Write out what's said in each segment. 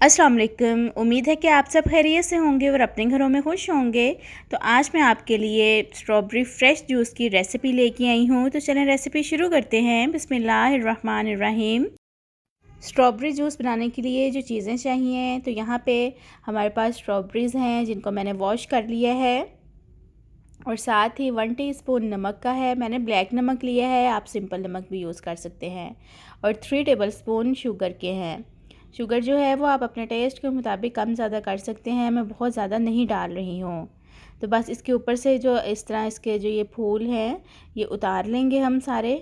अस्सलाम वालेकुम। उम्मीद है कि आप सब खैरियत से होंगे और अपने घरों में खुश होंगे। तो आज मैं आपके लिए स्ट्रॉबेरी फ्रेश जूस की रेसिपी लेके आई हूँ। तो चलें रेसिपी शुरू करते हैं। बिस्मिल्लाहिर्रहमानिर्रहीम। स्ट्रॉबेरी जूस बनाने के लिए जो चीज़ें चाहिए, तो यहाँ पे हमारे पास स्ट्रॉबेरीज़ हैं जिनको मैंने वॉश कर लिया है, और साथ ही 1 टीस्पून नमक का है। मैंने ब्लैक नमक लिया है, आप सिंपल नमक भी यूज़ कर सकते हैं। और 3 टेबलस्पून शुगर के हैं। शुगर जो है वो आप अपने टेस्ट के मुताबिक कम ज़्यादा कर सकते हैं, मैं बहुत ज़्यादा नहीं डाल रही हूँ। तो बस इसके ऊपर से जो इस तरह इसके जो ये फूल हैं ये उतार लेंगे हम सारे।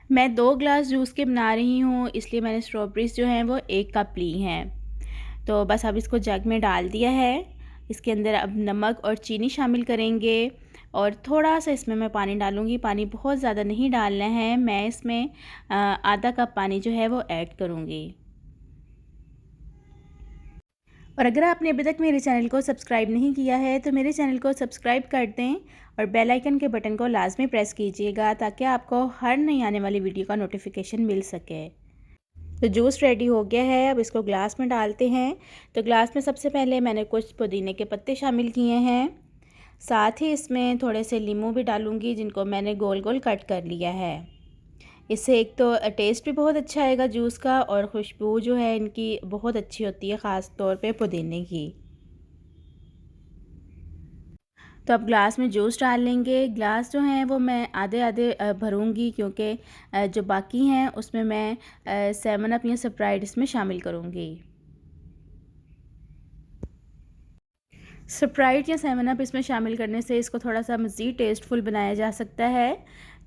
मैं 2 ग्लास जूस के बना रही हूँ, इसलिए मैंने स्ट्रॉबेरीज़ जो हैं वो 1 कप ली हैं। तो बस अब इसको जग में डाल दिया है। इसके अंदर अब नमक और चीनी शामिल करेंगे, और थोड़ा सा इसमें मैं पानी डालूँगी। पानी बहुत ज़्यादा नहीं डालना है, मैं इसमें आधा कप पानी जो है वो ऐड करूँगी। और अगर आपने अभी तक मेरे चैनल को सब्सक्राइब नहीं किया है तो मेरे चैनल को सब्सक्राइब कर दें और बेल आइकन के बटन को लाजमी प्रेस कीजिएगा, ताकि आपको हर नई आने वाली वीडियो का नोटिफिकेशन मिल सके। तो जूस रेडी हो गया है, अब इसको ग्लास में डालते हैं। तो ग्लास में सबसे पहले मैंने कुछ पुदीने के पत्ते शामिल किए हैं, साथ ही इसमें थोड़े से नींबू भी डालूंगी जिनको मैंने गोल गोल कट कर लिया है। इससे एक तो टेस्ट भी बहुत अच्छा आएगा जूस का, और खुशबू जो है इनकी बहुत अच्छी होती है, ख़ास तौर पे पुदीने की। तो अब ग्लास में जूस डाल लेंगे। ग्लास जो हैं वो मैं आधे आधे भरूंगी, क्योंकि जो बाकी हैं उसमें मैं 7 अप या स्प्राइट इसमें शामिल करूंगी। स्प्राइट या 7 अप इसमें शामिल करने से इसको थोड़ा सा मज़ीद टेस्टफुल बनाया जा सकता है,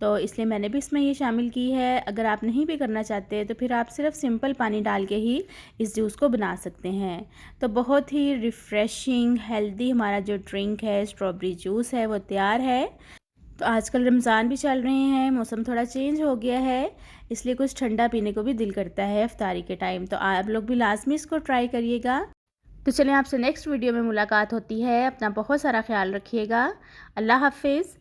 तो इसलिए मैंने भी इसमें ये शामिल की है। अगर आप नहीं भी करना चाहते तो फिर आप सिर्फ सिंपल पानी डाल के ही इस जूस को बना सकते हैं। तो बहुत ही रिफ़्रेशिंग हेल्दी हमारा जो ड्रिंक है, स्ट्रॉबेरी जूस है, वो तैयार है। तो आजकल रमज़ान भी चल रहे हैं, मौसम थोड़ा चेंज हो गया है, इसलिए कुछ ठंडा पीने को भी दिल करता है इफ्तारी के टाइम। तो आप लोग भी लाजमी इसको ट्राई करिएगा। तो चलिए आपसे नेक्स्ट वीडियो में मुलाकात होती है। अपना बहुत सारा ख्याल रखिएगा। अल्लाह हाफ़िज़।